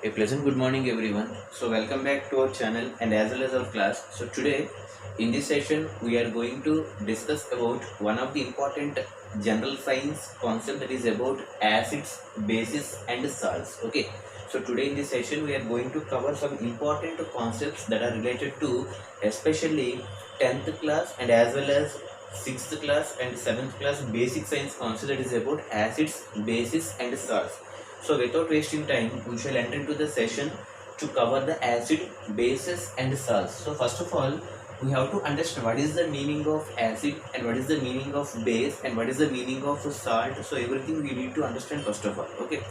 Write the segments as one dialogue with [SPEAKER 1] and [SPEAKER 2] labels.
[SPEAKER 1] A pleasant good morning everyone. So welcome back to our channel and as well as our class. So today in this session we are going to discuss about one of the important general science concept, that is about acids, bases and salts. Okay. So today in this session we are going to cover some important concepts that are related to especially 10th class and as well as 6th class and 7th class basic science concept, that is about acids, bases and salts. So without wasting time, we shall enter into the session to cover the acid, bases and salts. So first of all, we have to understand what is the meaning of acid and what is the meaning of base and what is the meaning of salt. So everything we need to understand first of all. Okay.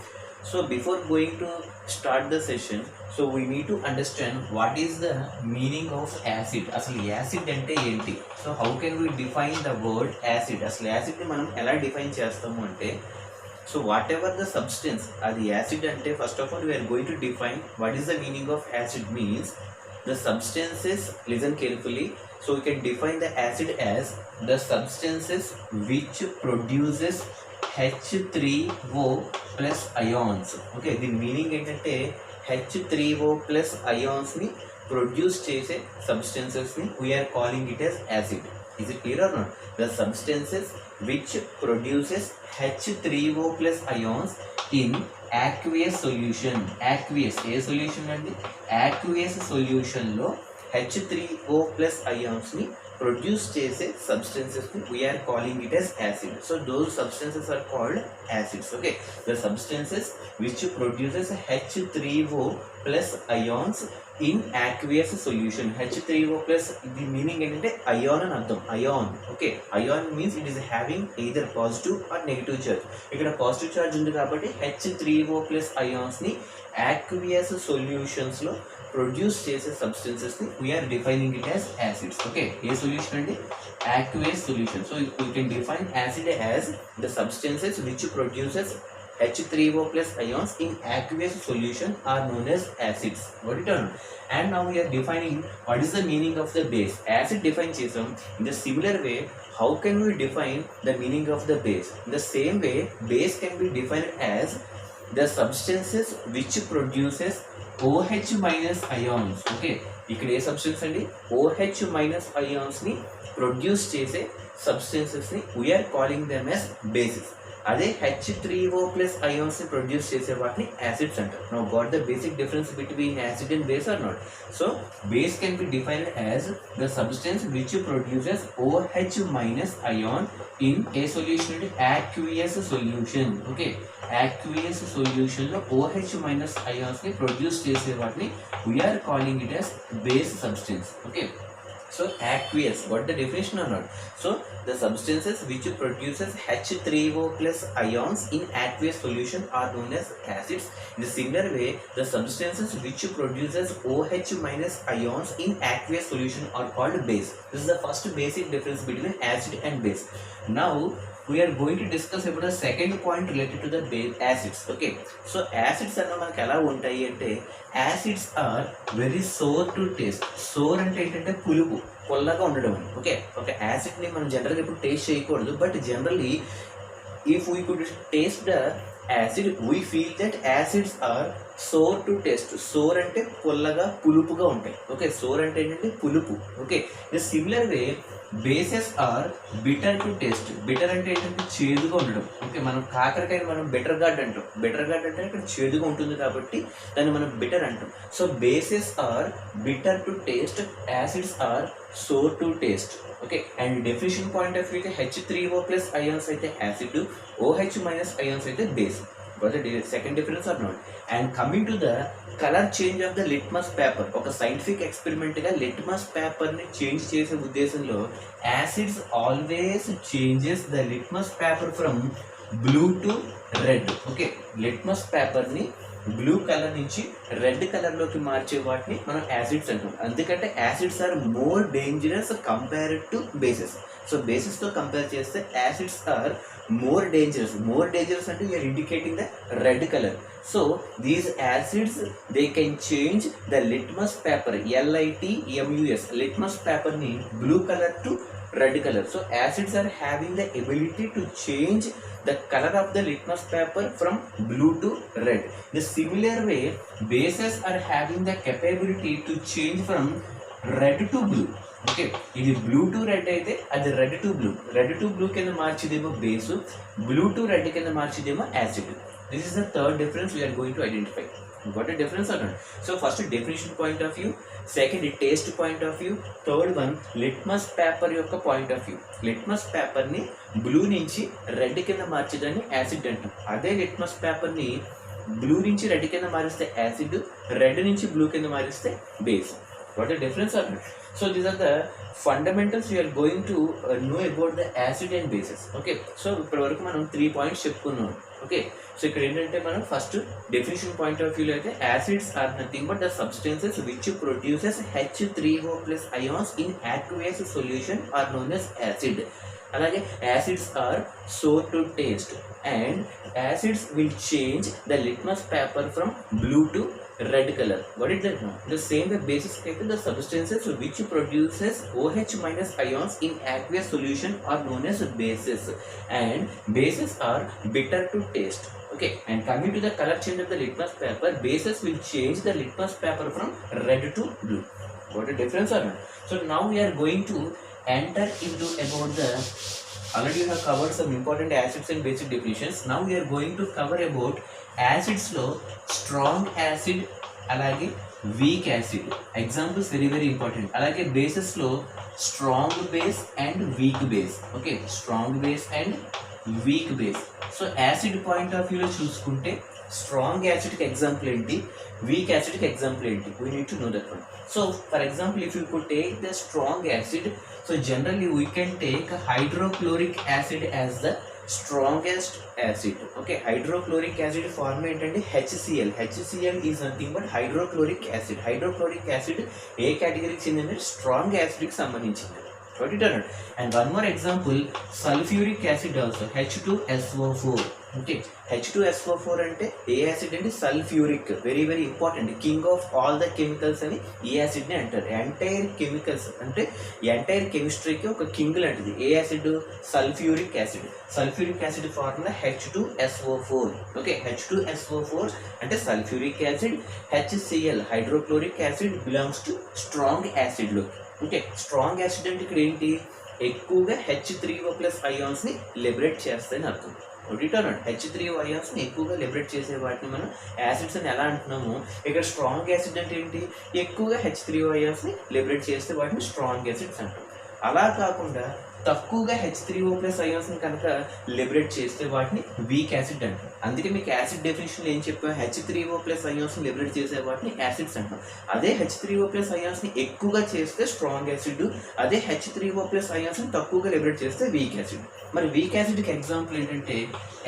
[SPEAKER 1] So before going to start the session, so we need to understand what is the meaning of acid. అసలు acid అంటే ఏంటి? So how can we define the word acid? అసలు acid ని మనం ఎలా define చేస్తాము అంటే, so whatever the substance or the acid ante, first of all we are going to define what is the meaning of acid means the substances. Listen carefully. So we can define the acid as the substances which produces H3O plus ions. Okay, the meaning ఏంటంటే H3O plus ions ni produce చేసే substances ni we are calling it as acid. Is it clear or not? The substances which produces H3O plus ions in aqueous solution. Aqueous a solution అండి? aqueous solution లో H3O plus ions ని produce చేసే substances ని we are calling it as acid. So those substances are called acids. Okay, the substances which produces H3O plus ions in aqueous solution. H3O plus, the meaning ఏంటంటే ion అని అర్థం. ion. Okay, ion means it is having either positive or negative charge. ఇక్కడ positive charge ఉంది కాబట్టి H3O plus ions ని aqueous solutions లో produce చేసే substances ని we are defining it as acids. Okay, a solution అండి? aqueous solution. So we can define acid as the substances which produces H3O plus ions in aqueous solution are known as acids. Got it or not? And now we are defining what is the meaning of the base. Acid define chesam. In the similar way, how can we define the meaning of the base? In the same way, base can be defined as the substances which produces OH minus ions. Okay, ఇక్కడ ఏ substance అండి? OH minus ions ని produce చేసే substances ని we are calling them as bases. అదే H3O plus ions ని produce చేసే వాటిని acids అంటారు. Now got the basic difference between acid and base or not? So base can be defined as the substance which produces OH minus ion in a solution, aqueous solution. Okay, aqueous solution లో OH minus ions ని produce చేసే వాటిని we are calling it as base substance. Okay, so aqueous, what the definition or not? So the substances which produces H3O plus ions in aqueous solution are known as acids. In the similar way, the substances which produces OH minus ions in aqueous solution are called base. This is the first basic difference between acid and base. Now we are going to discuss about the second point related to the base acids. Okay, so acids అన్న మనకి ఎలా ఉంటాయి అంటే, acids are very sour to taste. sour అంటే ఏంటంటే పులుపు, పుల్లగా ఉండడం అని. ఓకే, ఒక యాసిడ్ ని మనం జనరల్గా ఇప్పుడు టేస్ట్ చేయకూడదు, but generally if we could taste the acid we feel that acids are sour to taste. sour అంటే పుల్లగా పులుపుగా ఉంటాయి. ఓకే, sour అంటే ఏంటంటే పులుపు. Okay, the similar way bases are bitter to taste. bitter అంటే ఏంటంటే చేదుగా ఉండడం. ఓకే, మనం కాకరకాయ మనం బెటర్ గార్డ్ అంటాం. బెటర్ గార్డ్ అంటే ఇక్కడ చేదుగా ఉంటుంది కాబట్టి దాన్ని మనం బిటర్ అంటాం. So bases are bitter to taste, acids are sour to taste. Okay, and definition point of view H3O plus ions అయితే acid, OH minus ions అయితే base. Got the second difference or not? And coming to the color change of the litmus paper, ఒక scientific experiment గా litmus paper ని change చేసే ఉద్దేశంలో acids always changes the litmus paper from blue to red. Okay, litmus paper ని blue colour నుంచి red colour లోకి మార్చే వాటిని మనం యాసిడ్స్ అంటాం. ఎందుకంటే acids are more dangerous compared to bases. So bases తో కంపేర్ చేస్తే acids are more dangerous. more dangerous అంటే you are indicating the red color. So these acids they can change the litmus paper, litmus litmus paper ni blue color to red color. So acids are having the ability to change the color of the litmus paper from blue to red. The similar way, bases are having the capability to change from red to blue. Okay, ఇది blue to red అయితే అది red to blue కింద మార్చిదేమో base, blue to red కింద మార్చిదేమో acid. This is the third difference we're going to identify. What a difference అన్నాడు. So first definition point of view, second taste point of view, third one litmus paper యొక్క point of view. Litmus పేపర్ని blue నుంచి red కింద మార్చేదాన్ని acid అంటాం. అదే litmus పేపర్ని blue నుంచి రెడ్ కింద మారిస్తే యాసిడ్, రెడ్ నుంచి బ్లూ కింద మారిస్తే base. What a difference are there? So these are the fundamentals we are going to know about the acid and bases. Okay, so ఇప్పటి వరకు మనం 3 points చెప్పుకున్నాం. ఓకే, సో ఇక్కడ ఏంటంటే మనం ఫస్ట్ డెఫినేషన్ పాయింట్ ఆఫ్ వ్యూలో అయితే acids are nothing but the substances which produces H3O plus ions in aqueous solution are known as acid. అలాగే acids are sour to taste and acids will change the litmus paper from blue to red color. What is that now? The same way bases అయితే the substances which produces OH minus ions in aqueous solution are known as bases, and bases are bitter to taste. Okay, and coming to the color change of the litmus paper, bases will change the litmus paper from red to blue. What a difference are there? So now we are going to enter into about the, already you have covered some important acids and basic definitions. Now we are going to cover about acids లో strong acid అలాగే weak acid examples very important. అలాగే bases లో strong base and weak base. Okay, strong base and weak base. So acid point of వ్యూలో చూసుకుంటే strong యాసిడ్కి example ఏంటి, week యాసిడ్కి example ఏంటి, we need to know that one. So for example if you could take the strong acid, so generally we can take hydrochloric acid as the strongest acid. Okay, hydrochloric acid form ఏంటంటే HCl. HCl is nothing but hydrochloric acid. Hydrochloric acid ఏ కేటగిరీకి చెందిందంటే strong యాసిడ్కి సంబంధించింది. What it done? And one more example, sulfuric acid also, H2SO4. Okay, H2SO4 అంటే ఏ acid అంటే sulphuric. Very important, king of all the chemicals అని ఈ యాసిడ్ని అంటారు. Entire chemicals అంటే ఎంటైర్ కెమిస్ట్రీకి ఒక కింగ్ లాంటిది. ఏ acid? Sulphuric acid. Sulphuric acid formula H2SO4. Okay, H2SO4 అంటే sulphuric acid. HCl hydrochloric acid belongs to strong యాసిడ్లో. ఓకే, స్ట్రాంగ్ యాసిడ్ అంటే ఇక్కడ ఏంటి, ఎక్కువగా H3O plus ions ని లిబరేట్ చేస్తాయని అర్థం. H3O ions ని ఎక్కువగా లిబరేట్ చేసే వాటిని మనం యాసిడ్స్ అని ఎలా అంటున్నాము. ఇక్కడ స్ట్రాంగ్ యాసిడ్ అంటే ఏంటి, ఎక్కువగా H3O ions ని లిబరేట్ చేస్తే వాటిని స్ట్రాంగ్ యాసిడ్స్ అంటాం. అలా కాకుండా తక్కువగా H3O plus ions ని కనుక లిబరేట్ చేస్తే వాటిని వీక్ యాసిడ్ అంటాం. అందుకే మీకు యాసిడ్ డెఫినేషన్లో ఏం చెప్పాం, H3O plus ions ని లిబరేట్ చేసే వాటిని యాసిడ్స్ అంటాం. అదే H3O plus ions ని ఎక్కువగా చేస్తే స్ట్రాంగ్ యాసిడ్, అదే H3O plus ions ని తక్కువగా లిబరేట్ చేస్తే వీక్ యాసిడ్. మరి వీక్ యాసిడ్కి ఎగ్జాంపుల్ ఏంటంటే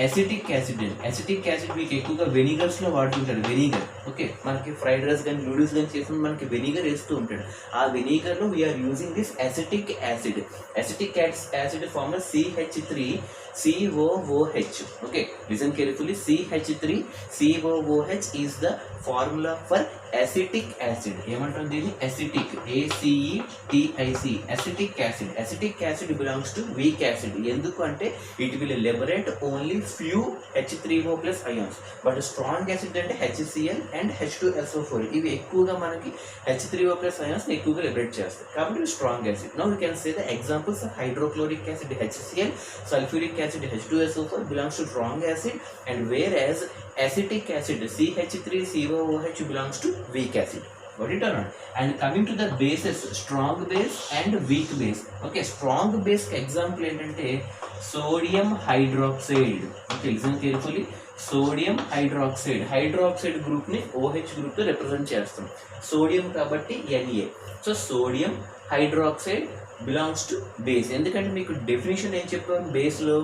[SPEAKER 1] ఎసిటిక్ యాసిడ్. ఎసిటిక్ యాసిడ్ మీకు ఎక్కువగా వెనిగర్స్లో వాడుతుంటారు. వెనిగర్, ఓకే, మనకి ఫ్రైడ్ రైస్ కానీ నూడిల్స్ కానీ చేసినప్పుడు మనకి వెనిగర్ వేస్తూ ఉంటాడు. ఆ వెనిగర్లో we're using this acetic acid. Acetic acid form CH3COOH. Okay, listen carefully. CH3COOH is the formula for acetic acid. ఏమంటాం దీన్ని? Acetic, ACETIC, acetic acid. Acetic acid belongs to weak acid. ఎందుకు అంటే it will liberate only few H3O plus ions. But strong acid అంటే HCl and H2SO4 ఇవి ఎక్కువగా మనకి H3O plus ions ఎక్కువగా liberate చేస్తాయి. కాబట్టి strong acid. Now we can say the examples of hydrochloric acid HCl, sulfuric acid H2SO4 belongs to strong acid, and whereas acetic acid CH3COOH belongs to weak acid. Got it or not? And coming to the bases, strong base and weak base. Okay, strong base example ఏంటంటే sodium hydroxide. Okay, listen carefully. Sodium hydroxide. Hydroxide గ్రూప్ని OH గ్రూప్తో represent చేస్తాం. Sodium కాబట్టి Na. So sodium hydroxide belongs to base. ఎందుకంటే మీకు definition ఏం చెప్పాం, బేస్లో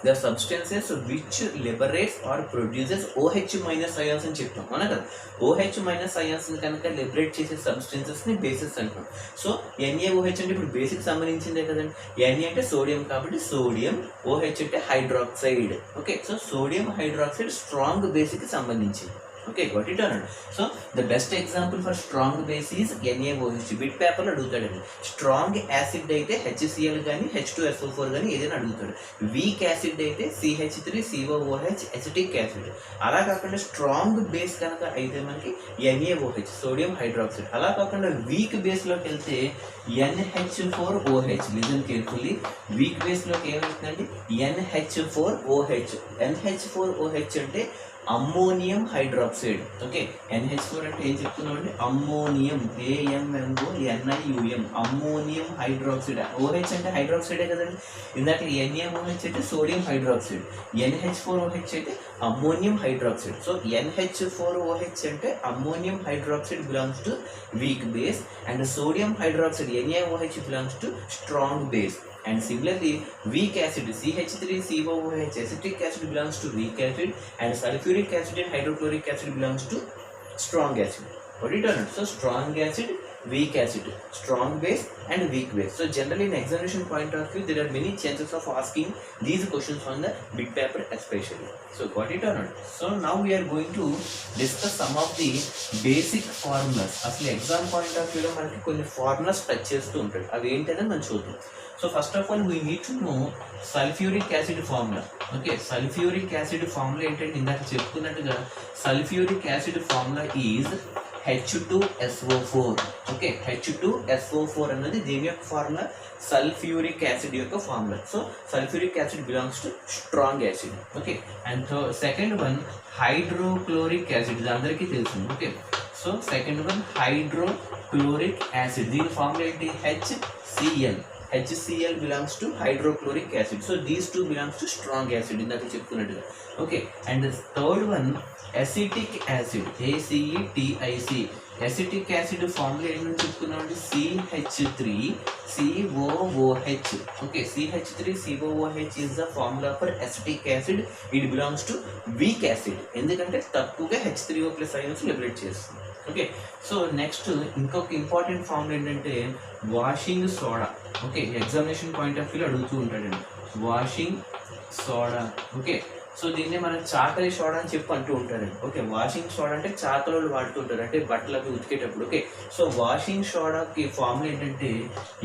[SPEAKER 1] the substances which liberates or produces OH minus ions అని చెప్తాం, అవునా కదా. OH మైనస్ అయాన్స్ని కనుక లిబరేట్ చేసే సబ్స్టెన్సెస్ని బేసెస్ అంటాం. సో NaOH అంటే ఇప్పుడు బేసిక్ సంబంధించిందే కదండి. Na అంటే సోడియం కాబట్టి సోడియం, OH అంటే hydroxide. Okay, so sodium hydroxide strong బేసిక్కి సంబంధించింది. Okay got it or not? So the best example for strong base is NaOH. Bit పేపర్లో అడుగుతాడండి. స్ట్రాంగ్ యాసిడ్ అయితే HCl కానీ H2SO4 కానీ ఏదైనా అడుగుతాడు. వీక్ యాసిడ్ అయితే CH3COOH ఎసిటిక్ యాసిడ్. అలా కాకుండా స్ట్రాంగ్ బేస్ కనుక అయితే మనకి NaOH సోడియం హైడ్రాక్సైడ్. అలా కాకుండా వీక్ బేస్లోకి వెళ్తే NH4OH. Listen carefully. వీక్ బేస్లోకి ఏమవుతుందండి NH4OH. NH4OH అంటే అమ్మోనియం హైడ్రాక్సైడ్. ఓకే NH4 అంటే ఏం చెప్తున్నామండి ammonium AMMONIUM ammonium hydroxide. OH అంటే హైడ్రాక్సైడే కదండి. ఇందాక NaOH అంటే సోడియం హైడ్రాక్సైడ్. NH4OH అయితే అమ్మోనియం హైడ్రాక్సైడ్. సో NH4OH అంటే ammonium hydroxide belongs to weak base and sodium hydroxide NaOH belongs to strong base. And similarly, weak acid CH3COOH acetic acid belongs to weak acid and sulfuric acid and hydrochloric acid belongs to strong acid. What it or not? So strong acid, weak acid, strong base and weak base. So generally in examination point of view, there are many chances of asking these questions on the bit paper especially. So got it or not? So now we are going to discuss some of the basic formulas. అసలు exam point of వ్యూలో మనకి కొన్ని formulas touch చేస్తూ ఉంటాడు. అవి ఏంటనే మనం చూద్దాం. So first of all, we need to know sulfuric acid formula. Okay, sulfuric acid formula ఏంటంటే ఇందాక చెప్పుకున్నట్టుగా sulfuric acid formula is H2SO4. Okay H2SO4 అన్నది దేని యొక్క ఫార్ములా సల్ఫ్యూరిక్ యాసిడ్ యొక్క formula. So sulphuric acid belongs to strong acid. Okay and second one hydrochloric acid. ఇది అందరికీ తెలిసింది. Okay so second one hydrochloric acid. దీని ఫార్ములా ఏంటి HCl. HCl belongs to hydrochloric acid. So these two belongs to strong acid ఇందాక చెప్పుకున్నట్టుగా. Okay and third one acetic acid ACETIC. Acetic acid formula ఏంటని చెప్పుకున్నామంటే CH3COOH. Okay CH3COOH is the formula for acetic acid. It belongs to weak acid ఎందుకంటే తక్కువగా H3O+ ions liberate చేస్తుంది. Okay so next ఇంకొక important formula ఏంటంటే washing soda. Okay examination point of వ్యూలో అడుగుతూ ఉంటాడండి వాషింగ్ సోడా. ఓకే సో దీన్నే మనం చాకలి సోడా అని చెప్పి అంటూ ఉంటారండి. ఓకే వాషింగ్ సోడా అంటే చాకలోళ్ళు వాడుతూ ఉంటారు అంటే బట్టలు అవి ఉతికేటప్పుడు. ఓకే సో వాషింగ్ సోడాకి ఫార్ములా ఏంటంటే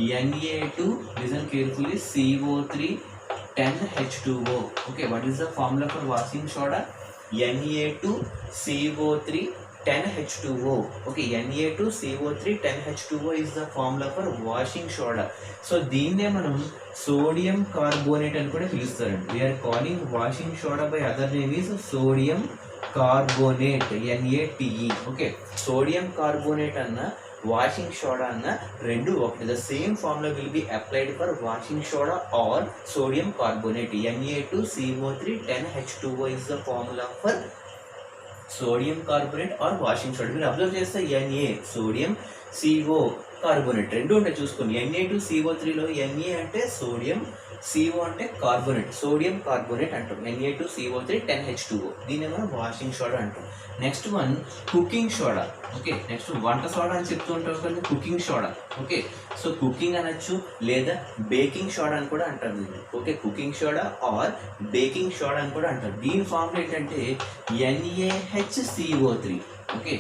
[SPEAKER 1] Na2 listen carefully CO3 10H2O. Okay what is the formula for washing soda Na2 CO3 10H2O. Okay, Na2 CO3 10H2O is the formula for washing soda. So దీన్నే మనం sodium carbonate అని కూడా పిలుస్తారండి. We are calling washing soda by other name is sodium carbonate NaTe. Okay, sodium carbonate అన్న washing soda అన్న రెండు ఒకటి. The same formula will be applied for washing soda or sodium carbonate. Na2 CO3 10H2O is the formula for sodium carbonate or washing soda. మీరు observe చేస్తే Na sodium CO carbonate రెండు ఉంటాయి చూసుకోండి. Na2 CO3లో Na అంటే sodium CO అంటే carbonate sodium carbonate అంటాం. Na2 CO3 10H2O దీన్ని మనం వాషింగ్ సోడా అంటాం. Next one cooking soda. Okay next వంట సోడా అని చెప్తూ ఉంటాం కదా cooking soda. Okay so cooking అనొచ్చు లేదా బేకింగ్ సోడా అని కూడా అంటారు దీన్ని. Okay cooking soda are baking soda అని కూడా అంటారు. దీని ఫార్ములా ఏంటంటే NaHCO3. ఓకే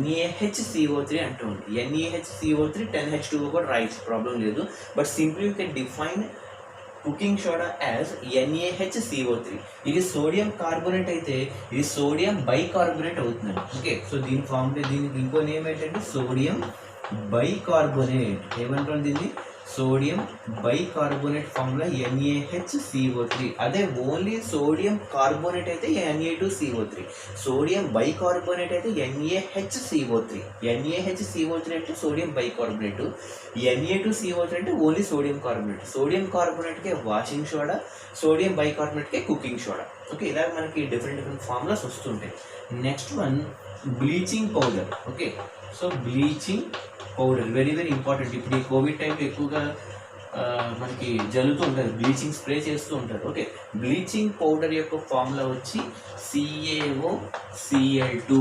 [SPEAKER 1] NaHCO3 అంటూ ఉంది. NaHCO3 10H2O కూడా రైట్స్ ప్రాబ్లం లేదు. But simply you can define cooking soda as NaHCO3. ఇది సోడియం కార్బోనేట్ అయితే ఇది సోడియం బైకార్బోనేట్ అవుతుందండి. ఓకే సో దీని ఫార్ములా దీనికి ఇంకో నేమ్ ఏంటంటే సోడియం బైకార్బోనేట్. ఏమంటారు దీన్ని సోడియం బైకార్బోనేట్ ఫార్ములా NaHCO3. అదే ఓన్లీ సోడియం కార్బోనేట్ అయితే Na2 CO3. సోడియం బైకార్బోనేట్ అయితే NaHCO3. NaHCO3 అంటే సోడియం బైకార్బోనేట్. Na2 CO3 అంటే ఓన్లీ సోడియం కార్బోనేట్. సోడియం కార్బోనేట్కే వాషింగ్ సోడా సోడియం బైకార్బోనేట్కే కుకింగ్ సోడా. ఓకే ఇలా మనకి డిఫరెంట్ ఫార్ములాస్ వస్తుంటాయి. Next one bleaching powder. Okay so bleaching powder very important. ఇప్పుడు ఈ కోవిడ్ టైంలో ఎక్కువగా మనకి జల్లుతూ ఉంటారు బ్లీచింగ్ స్ప్రే చేస్తూ ఉంటారు. ఓకే బ్లీచింగ్ పౌడర్ యొక్క ఫార్ములా వచ్చి CaOCl2.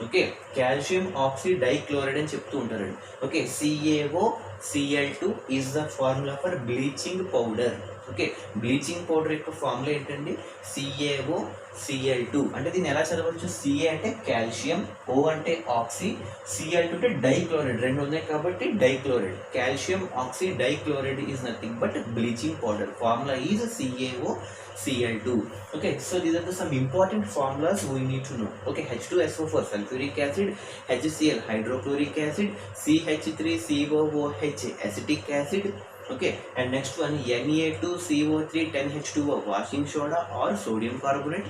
[SPEAKER 1] Okay calcium oxy dichloride అని చెప్తూ ఉంటారండి. Okay CaOCl2 is the formula for bleaching powder. Okay, bleaching powder యొక్క ఫార్ములా ఏంటండి, CaOCl2. అంటే దీన్ని ఎలా చదవచ్చు, Ca అంటే కాల్షియం, O అంటే ఆక్సీ, Cl2 అంటే డైక్లోరైడ్, రెండు ఉన్నాయి కాబట్టి dichloride. Calcium oxy dichloride is nothing but bleaching powder. Formula is CaOCl2. Okay, so these are some important formulas we need to know. Okay, H2SO4 sulfuric acid, HCl hydrochloric acid, CH3COOH acetic acid. Okay, and next one Na2CO3 10H2O washing soda or sodium carbonate,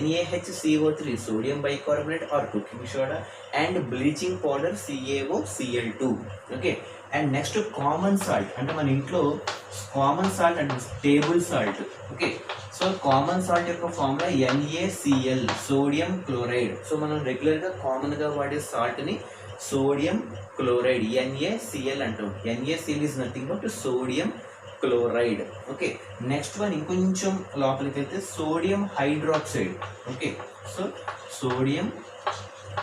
[SPEAKER 1] NaHCO3 sodium bicarbonate or cooking soda, and bleaching powder CaOCl2. Okay, and next common salt అంటే మన ఇంట్లో common salt అంటే table salt. Okay, so common salt యొక్క formula NaCl sodium chloride. So మనం రెగ్యులర్గా కామన్గా వాడే సాల్ట్ని సోడియం క్లోరైడ్ NaCl అంటాం. NaCl is nothing but sodium chloride. Okay, next one ఇంకొంచెం లోపలికి వెళ్తే sodium hydroxide. Okay, so sodium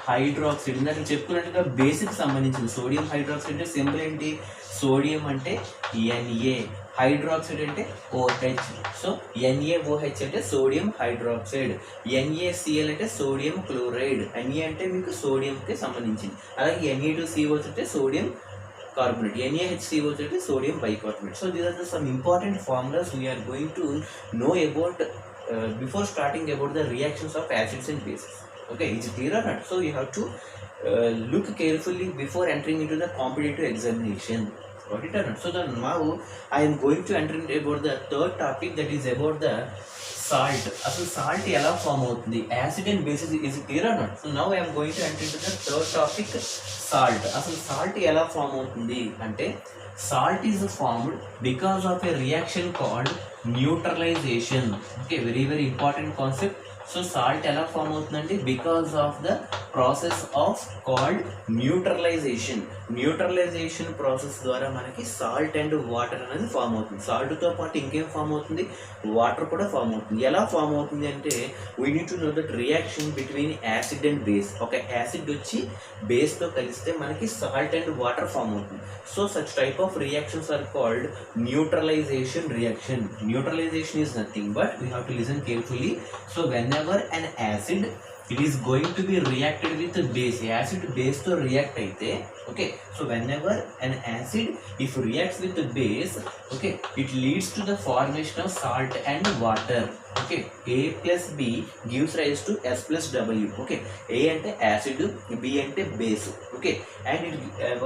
[SPEAKER 1] hydroxide ఇందాక చెప్పుకున్నట్టుగా బేసిక్ సంబంధించింది. సోడియం హైడ్రాక్సైడ్ అంటే సింబల్ ఏంటి, సోడియం అంటే Na, హైడ్రాక్సైడ్ అంటే OH. సో NaOH అంటే సోడియం హైడ్రాక్సైడ్, NaCl అంటే సోడియం క్లోరైడ్, Na అంటే మీకు సోడియంకి సంబంధించింది. అలాగే Na2CO అంటే సోడియం carbonate, NaHCO అంటే sodium bicarbonate. So these are some important formulas we are going to know about before starting about the reactions of acids and bases. Okay, is it clear or not? So you have to look carefully before entering into the competitive examination. Got it or not? So then now I am going to enter into about the third topic, that is about the salt. అసలు salt ఎలా form అవుతుంది, acid and bases, is it clear or not? So now I'm going to enter into the third topic, salt. అసలు salt ఎలా form అవుతుంది అంటే, salt is formed because of a reaction called neutralization. Okay, very very important concept. So salt ఎలా form అవుతుందంటే because of the process of called neutralization. Neutralization process ద్వారా మనకి salt and water అనేది form అవుతుంది. సాల్ట్తో పాటు ఇంకేం ఫామ్ అవుతుంది, water కూడా ఫామ్ అవుతుంది. ఎలా ఫామ్ అవుతుంది అంటే, we need to know that reaction between acid and base. ఒక యాసిడ్ వచ్చి బేస్తో కలిస్తే మనకి సాల్ట్ అండ్ వాటర్ ఫామ్ అవుతుంది. So such type of reactions are called neutralization reaction. Neutralization is nothing but, we have to listen carefully. So whenever an acid, it is going to be reacted with base, acid base to react aithe. Okay, so whenever an acid if reacts with the base, okay, it leads to the formation of salt and water. Okay, A plus B gives rise to S plus W. Okay, A ante acid, B ante base. Okay, and it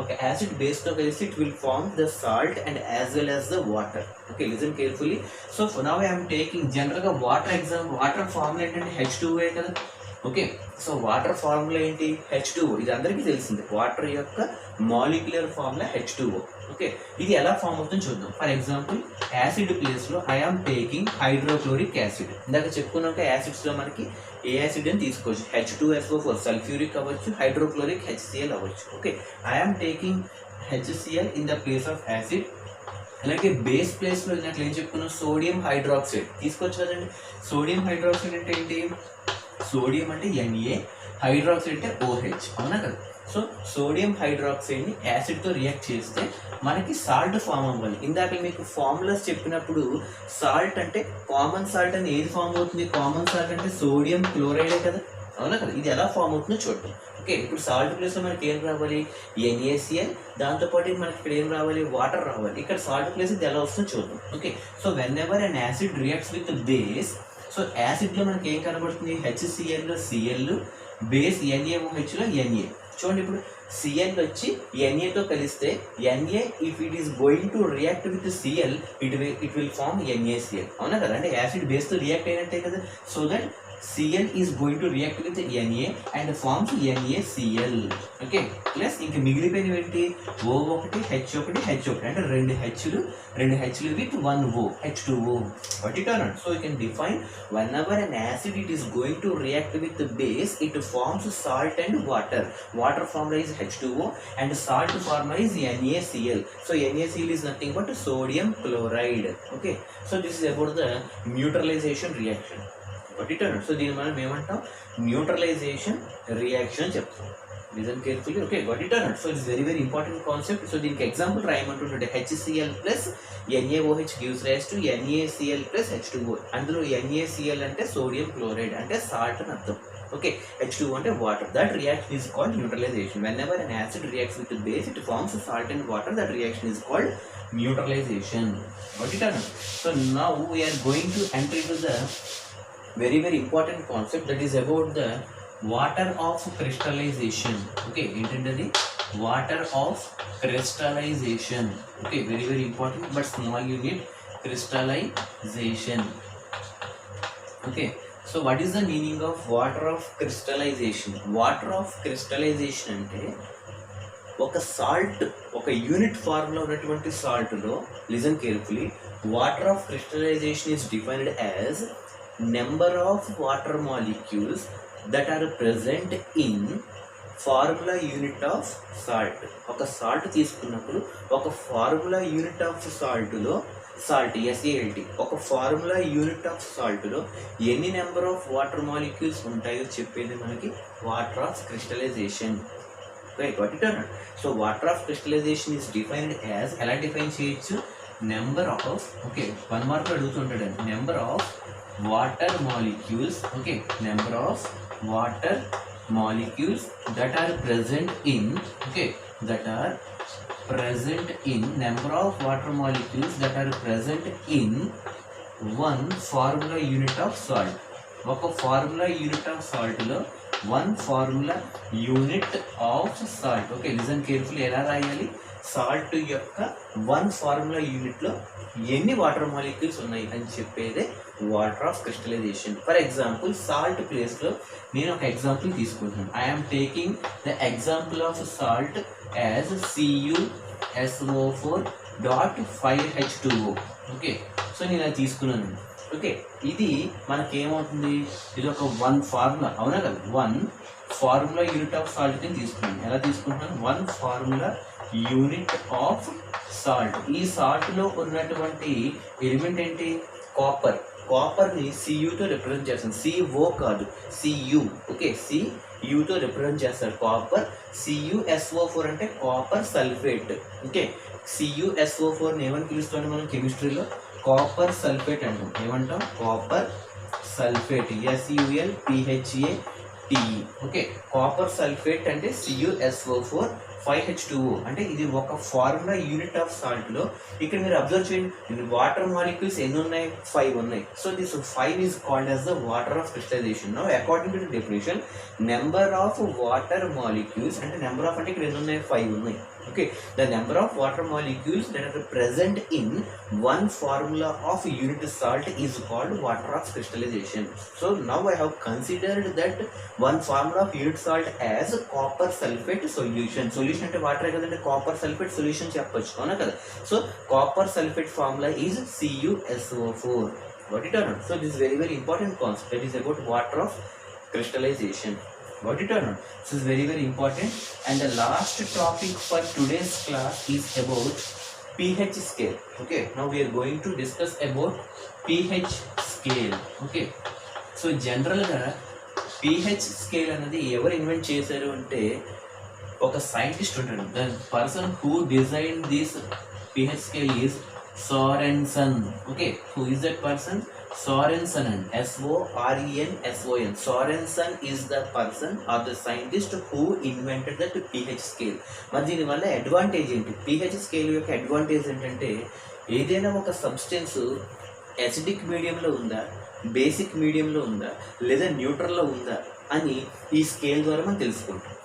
[SPEAKER 1] okay, acid base to కలిసి it will form the salt and as well as the water. Okay, listen carefully. So for now I am taking general గా water exam. Water formula ఏంటంటే H2O కదా. Okay, so water formula ఏంటి, H2O. ఇది అందరికీ తెలిసింది, water యొక్క molecular formula H2O. Okay, ఇది ఎలా ఫామ్ అవుతుందో చూద్దాం. ఫర్ ఎగ్జాంపుల్, యాసిడ్ ప్లేస్లో ఐఆమ్ టేకింగ్ హైడ్రోక్లోరిక్ యాసిడ్. ఇందాక చెప్పుకున్నాక యాసిడ్స్లో మనకి ఏ యాసిడ్ అని తీసుకోవచ్చు, H2SO4 సల్ఫ్యూరిక్ అవ్వచ్చు, హైడ్రోక్లోరిక్ HCl అవ్వచ్చు. Okay, I am taking HCl in the place of acid. అలాగే బేస్ ప్లేస్లో ఇందాక ఏం చెప్పుకున్నాం, సోడియం హైడ్రాక్సైడ్ తీసుకోవచ్చు కదండి. సోడియం హైడ్రాక్సైడ్ అంటే ఏంటి, సోడియం అంటే Na, హైడ్రాక్సైడ్ అంటే OH, అవునా కదా. సో సోడియం హైడ్రాక్సైడ్ని యాసిడ్తో రియాక్ట్ చేస్తే మనకి సాల్ట్ ఫామ్ అవ్వాలి. ఇందాక మీకు ఫార్ములాస్ చెప్పినప్పుడు సాల్ట్ అంటే కామన్ సాల్ట్ అని ఏది ఫామ్ అవుతుంది, కామన్ సాల్ట్ అంటే సోడియం క్లోరైడే కదా, అవునా కదా. ఇది ఎలా ఫామ్ అవుతుందో చూద్దాం. ఓకే, ఇప్పుడు సాల్ట్ ప్లేస్లో మనకి ఏం రావాలి, NaCl, దాంతోపాటు మనకి ఇక్కడ ఏం రావాలి, వాటర్ రావాలి. ఇక్కడ సాల్ట్ ప్లేస్ ఇది ఎలా వస్తుందో చూద్దాం. Okay, so whenever an acid reacts with base, so యాసిడ్లో మనకి ఏం కనబడుతుంది, HClలో Cl, బేస్ NaOHలో Na. చూడండి, ఇప్పుడు Cl వచ్చి Na తో కలిస్తే Na if it is going to react with Cl, it will form NaCl, అవునా కదా. అంటే యాసిడ్ బేస్తో రియాక్ట్ అయినట్టే కదా. So that Cl is going to react with Na and forms NaCl. Okay, plus ఇంకా మిగిలిపోయినవి ఏంటి, O1 H1 H1 అంటే రెండు Hలు with one O, H2O. Got it or not? So you can define, whenever an acid it is going to react with the base, it forms salt and water. Water formula is H2O and salt formula is NaCl. So NaCl is nothing but sodium chloride. Okay, so this is about the neutralization reaction. So దీన్ని మనం ఏమంటాం, neutralisation reaction చెప్తాం. Listen carefully. Okay, got it or not? So it's very important concept. So దీనికి example రాయమంటుంటే HCl plus NaOH gives rise to NaCl plus H2O. అందులో NaCl అంటే sodium chloride అంటే salt అని అర్థం. Okay, H2O అంటే water. That reaction is called neutralization. Whenever an acid reacts with a base, it forms salt and water. That reaction is called neutralization. Got it or not? So now we are going to enter into the very important concept, that is about the water of crystallization. Okay, intended water of crystallization. Okay, very important, but small unit, crystallization. Okay, so what is the meaning of water of crystallization? Water of crystallization అంటే ఒక salt, ఒక unit formula ఉన్నటువంటి సాల్ట్లో, listen carefully, water of crystallisation is defined as number of water molecules that are present in formula unit of salt. ఒక salt తీసుకున్నప్పుడు ఒక formula unit of సాల్ట్లో, salt SALT, ఒక ఫార్ములా యూనిట్ ఆఫ్ సాల్ట్లో ఎన్ని number of water molecules ఉంటాయో చెప్పేది మనకి water of crystallisation. Right, got it or not? So water of crystallization is defined as, ఎలా డిఫైన్ చేయొచ్చు, నెంబర్ ఆఫ్, ఓకే 1 మార్క్ అడుగుతుంటాడు, number of water molecules, okay number of water molecules that are present in, okay that are present in, number of water molecules that are present in 1 formula unit of salt. ఒక formula unit of సాల్ట్లో 1 formula unit of salt. Okay, listen carefully, ఎలా రాయాలి, salt యొక్క 1 formula యూనిట్లో ఎన్ని water molecules ఉన్నాయి అని చెప్పేదే water of crystallisation. For example, salt ప్లేస్లో నేను ఒక ఎగ్జాంపుల్ తీసుకుంటున్నాను. I'm taking the example of salt as CuSO4.5H2O. Okay, so నేను అది తీసుకున్నాను. ఓకే, ఇది మనకేమవుతుంది, ఇది ఒక 1 ఫార్ములా, అవునా కదా, 1 ఫార్ములా యూనిట్ ఆఫ్ సాల్ట్ ని తీసుకున్నాను. ఎలా తీసుకుంటున్నాను, 1 ఫార్ములా యూనిట్ ఆఫ్ సాల్ట్. ఈ సాల్ట్లో ఉన్నటువంటి ఎలిమెంట్ ఏంటి, కాపర్. కాపర్ని Cuతో రిప్రజెంట్ చేస్తాను, CO కాదు, Cu. ఓకే, Cuతో రిప్రజెంట్ చేస్తారు కాపర్. CuSO4 అంటే కాపర్ సల్ఫేట్. ఓకే, CuSO4ని ఏమని పిలుస్తాం మనం కెమిస్ట్రీలో, కాపర్ సల్ఫేట్ అంటాం. ఏమంటాం, copper sulphate, SULPHATE. Okay, copper sulphate అంటే CuSO4 5H2O. అంటే ఇది ఒక ఫార్ములా యూనిట్ ఆఫ్ సాల్ట్లో. ఇక్కడ మీరు అబ్జర్వ్ చేయండి, వాటర్ మాలిక్యూల్స్ ఎన్ని ఉన్నాయి, 5 ఉన్నాయి. So this 5 is called as the water of crystallisation. Now according to the definition, number of water molecules అంటే నెంబర్ ఆఫ్ అంటే ఇక్కడ ఎన్ని ఉన్నాయి, 5 ఉన్నాయి. Okay, the number of water molecules that are present in 1 formula of unit salt is called water of crystallization. So now I have considered that 1 formula of unit salt as copper sulfate solution. Solution ante water kadante copper sulfate solution cheppochu avuna kada. So copper sulfate formula is CuSO4. Got it or not? So this is very important concept, that is about water of crystallization. Got it or not? This is very important. And the last topic for today's class is about pH scale. Okay, now we are going to discuss about pH scale. Okay, so general గా pH scale అనేది ఎవరు invent చేశారు అంటే ఒక scientist ఉంటాడు. The person who designed this pH scale is Sorensen. Okay, who is that person? Sorensen, SORENSON. Sorensen is the person or the scientist who invented that pH scale. మరి దీని వల్ల advantage ఏంటి, pH scale యొక్క advantage ఏంటంటే, ఏదైనా ఒక substance acidic మీడియంలో ఉందా, బేసిక్ మీడియంలో ఉందా, లేదా న్యూట్రల్లో ఉందా అని ఈ స్కేల్ ద్వారా మనం తెలుసుకుంటాం.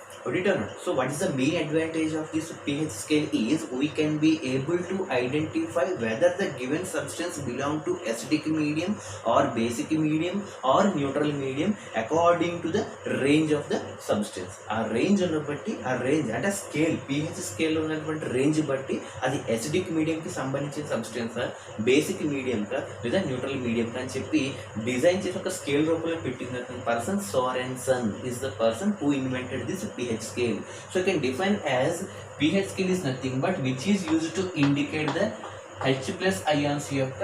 [SPEAKER 1] So what is the main advantage of this pH scale is we can be able to identify whether the given substance belong to acidic medium or basic medium or neutral medium according to the range of the substance. ఆ range ఉన్న బట్టి, ఆ range అంటే scale, pH స్కేల్లో ఉన్నటువంటి range బట్టి అది acidic medium కి సంబంధించిన సబ్స్టెన్స్, బేసిక్ మీడియం కా లేదా న్యూట్రల్ మీడియం కా అని చెప్పి డిజైన్ చేసి ఒక స్కేల్ రూపంలో పెట్టిన person Sorensen is the person who invented this pH scale. So you can define as pH scale is nothing but which is used to indicate the H plus ions యొక్క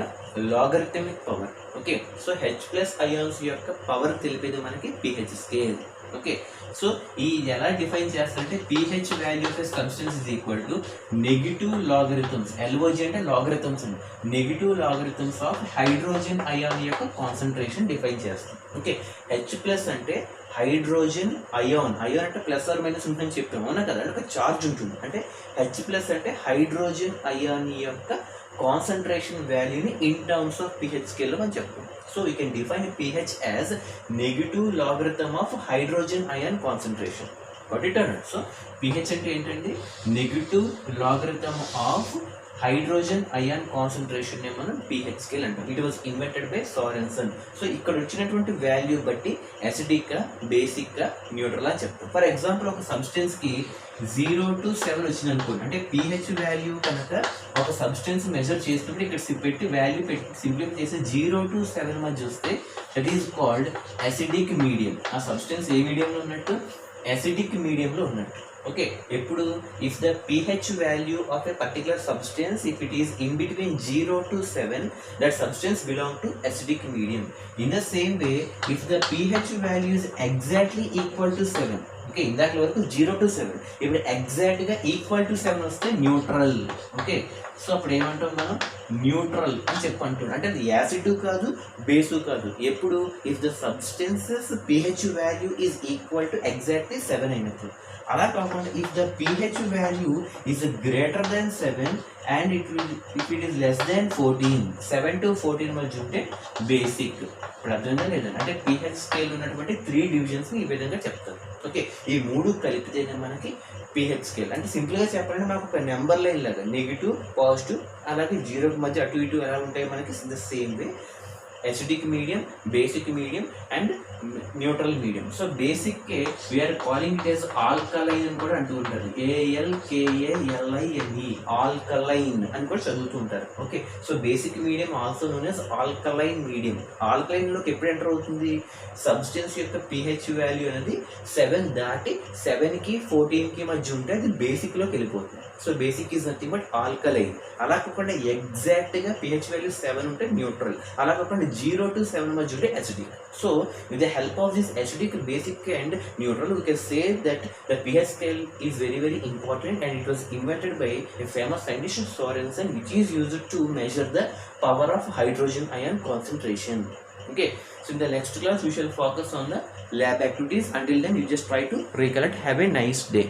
[SPEAKER 1] logarithmic power. Okay, so H plus ions యొక్క power తెలిపేది మనకి pH scale. Okay, so ఈ ఎలా define చేస్తారంటే pH value of substance is equal to negative logarithms, LOG అంటే logarithms అండి, negative logarithms of hydrogen ion యొక్క concentration define చేస్తాం. ఓకే, H ప్లస్ అంటే హైడ్రోజన్ అయాన్, అయాన్ అంటే ప్లస్ ఆర్ మైనస్ ఉంటుందని చెప్పాము అవునా కదా, అంటే ఒక చార్జ్ ఉంటుంది. అంటే H ప్లస్ అంటే హైడ్రోజన్ అయాన్ యొక్క కాన్సన్ట్రేషన్ వాల్యూని ఇన్ టర్మ్స్ ఆఫ్ pH స్కేల్లో మనం చెప్తాం. So we can define pH as negative logarithm of hydrogen ion concentration. What it are? So pH అంటే ఏంటండి, negative logarithm of hydrogen ion concentration మనం pH scale అంటాం. It was invented by Sorensen. So ఇక్కడ వచ్చినటువంటి value బట్టి acidic, basic, neutral అని చెప్తాం. For example ఒక సబ్స్టెన్స్ కి 0 to 7 వచ్చింది అనుకోండి, అంటే pH వాల్యూ కనుక ఒక సబ్స్టెన్స్ మెజర్ చేసినప్పుడు ఇక్కడ పెట్టి వాల్యూ పెట్టి సింప్లిఫై చేసి 0 to 7 మధ్య వస్తే that is called acidic medium. ఆ సబ్స్టెన్స్ ఏ మీడియంలో ఉన్నట్టు, అసిడిక్ మీడియంలో ఉన్నట్టు. ఓకే, ఎప్పుడు if the pH value of a particular substance, if it is in between 0 to 7, that substance belong to acidic medium. In the same way, if the pH value is exactly equal to 7, okay, ఇందాక వరకు 0 to 7, ఇప్పుడు ఎగ్జాక్ట్గా equal to 7 వస్తే neutral. Okay, so అప్పుడు ఏమంటాం మనం, neutral అని చెప్పంటున్నాం. అంటే అది యాసిడ్ కాదు, బేసు కాదు. ఎప్పుడు if the substances pH value is equal to exactly 7 అయినప్పుడు. అలా కాకుండా if the pH value is greater than 7 and if it is less than 14, 7 to 14 మధ్య ఉంటే బేసిక్. ఇప్పుడు అర్థంగా లేదండి, అంటే pH స్కేల్ ఉన్నటువంటి 3 డివిజన్స్ని ఈ విధంగా చెప్తారు. ఓకే, ఈ 3 కలిపితేనే మనకి pH స్కేల్. అంటే సింపుల్గా చెప్పాలంటే మనకు ఒక నెంబర్ లైన్ లాగా నెగిటివ్, పాజిటివ్, అలాగే 0 మధ్య అటు ఇటు ఎలా ఉంటాయి మనకి, the same way acidic medium, basic medium and neutral medium. So basic we are calling it as alkaline అని కూడా అంటూ ఉంటారు, ALKALINE, alkaline అని కూడా చదువుతూ ఉంటారు. Okay, so basic medium also known as alkaline medium. Alkaline లోకి ఎప్పుడు ఎంటర్ అవుతుంది, సబ్స్టెన్స్ యొక్క pH వాల్యూ అనేది 7 దాటి 7కి 14కి మధ్య ఉంటే అది బేసిక్ లోకి వెళ్ళిపోతుంది. So basic is nothing but alkaline. అలా కాకుండా ఎగ్జాక్ట్గా pH వాల్యూ 7 ఉంటే న్యూట్రల్, అలా కాకుండా 0 to 7 మధ్య ఉంటే acidic. So with the help of this acidic, basic and neutral, we can say that the pH scale is very very important and it was invented by a famous scientist Sorensen, which is used to measure the power of hydrogen ion concentration. Okay, so in the next class we shall focus on the lab activities. Until then you just try to recollect. Have a nice day.